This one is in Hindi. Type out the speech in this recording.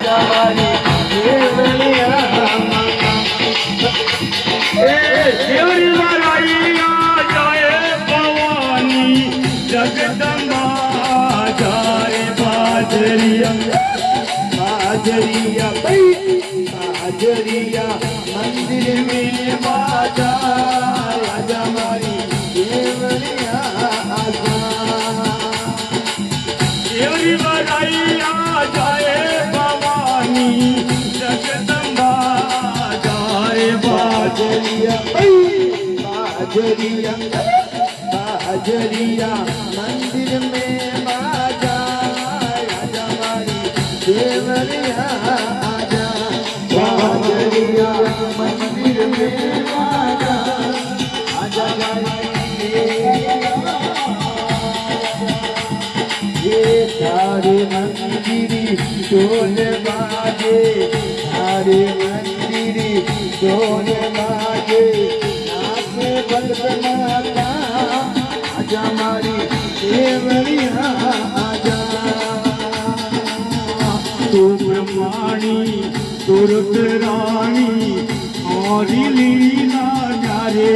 आजा मारी देवरिया देवरी माराइया जाए भवानी जगदम्बा जाए बाजरिया बाजरिया बाजरिया मंदिर में बाजा आजा मारी देवरिया आजा देवरी माराइया जाए भवानी जगदम्बा जाए बाजरिया बाजरिया बाजरिया मंदिर में बाजा आजा मारी देवरिया आजा बाजरिया मंदिर में बाजा आजा मारी ये सारे मंदिर ढोल बाजे सारे मंदिर ढोल बाजे नाचे बलबलाता आजा मारी देवरिया आजा तू ब्रह्माणी तुरत रानी और लीला न्यारे